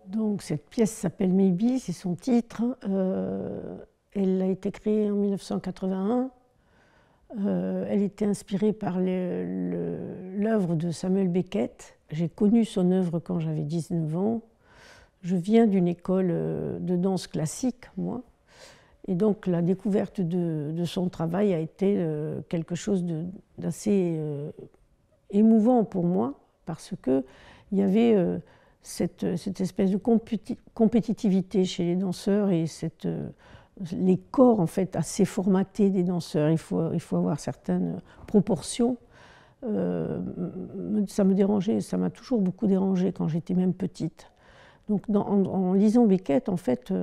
Donc cette pièce s'appelle Maybe, c'est son titre. Elle a été créée en 1981. Elle était inspirée par l'œuvre de Samuel Beckett. J'ai connu son œuvre quand j'avais 19 ans. Je viens d'une école de danse classique, moi. Et donc la découverte de son travail a été quelque chose d'assez émouvant pour moi, parce qu'il y avait cette espèce de compétitivité chez les danseurs et les corps en fait assez formatés des danseurs. Il faut avoir certaines proportions. Ça me dérangeait, ça m'a toujours beaucoup dérangé quand j'étais même petite. Donc en lisant Beckett, en fait,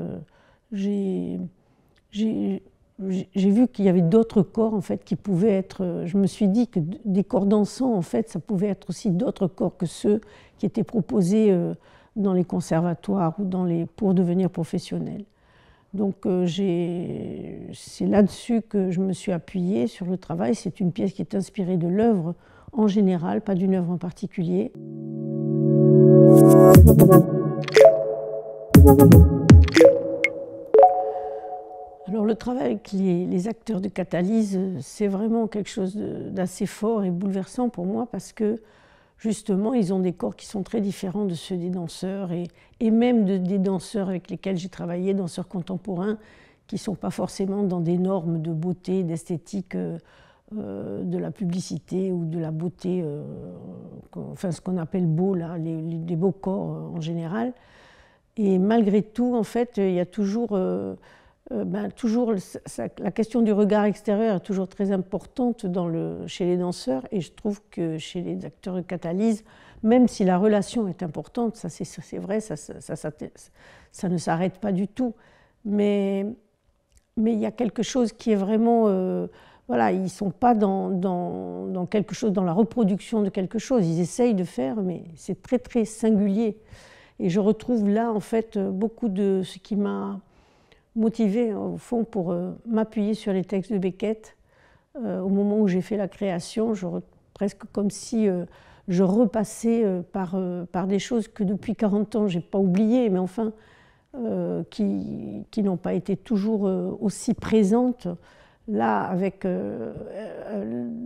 j'ai vu qu'il y avait d'autres corps en fait qui pouvaient être. Je me suis dit que des corps dansants en fait, ça pouvait être aussi d'autres corps que ceux qui étaient proposés dans les conservatoires ou pour devenir professionnels. Donc c'est là-dessus que je me suis appuyée sur le travail. C'est une pièce qui est inspirée de l'œuvre en général, pas d'une œuvre en particulier. Alors le travail avec les acteurs de Catalyse, c'est vraiment quelque chose d'assez fort et bouleversant pour moi, parce que justement, ils ont des corps qui sont très différents de ceux des danseurs et même des danseurs avec lesquels j'ai travaillé, danseurs contemporains, qui ne sont pas forcément dans des normes de beauté, d'esthétique, de la publicité ou de la beauté, enfin ce qu'on appelle beau, là, des beaux corps en général. Et malgré tout, en fait, il y a toujours la question du regard extérieur est toujours très importante chez les danseurs, et je trouve que chez les acteurs de Catalyse, même si la relation est importante, ça c'est vrai, ça ne s'arrête pas du tout, mais il y a quelque chose qui est vraiment, voilà, ils ne sont pas dans quelque chose, dans la reproduction de quelque chose, ils essayent de faire, mais c'est très très singulier, et je retrouve là en fait beaucoup de ce qui m'a motivée au fond pour m'appuyer sur les textes de Beckett. Au moment où j'ai fait la création, presque comme si je repassais par des choses que depuis 40 ans je n'ai pas oubliées, mais enfin qui n'ont pas été toujours aussi présentes. Là,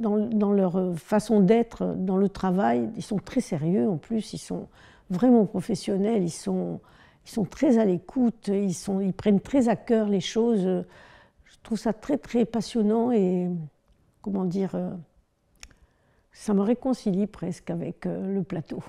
dans leur façon d'être, dans le travail, ils sont très sérieux en plus, ils sont vraiment professionnels, ils sont très à l'écoute, ils prennent très à cœur les choses. Je trouve ça très très passionnant et, comment dire, ça me réconcilie presque avec le plateau.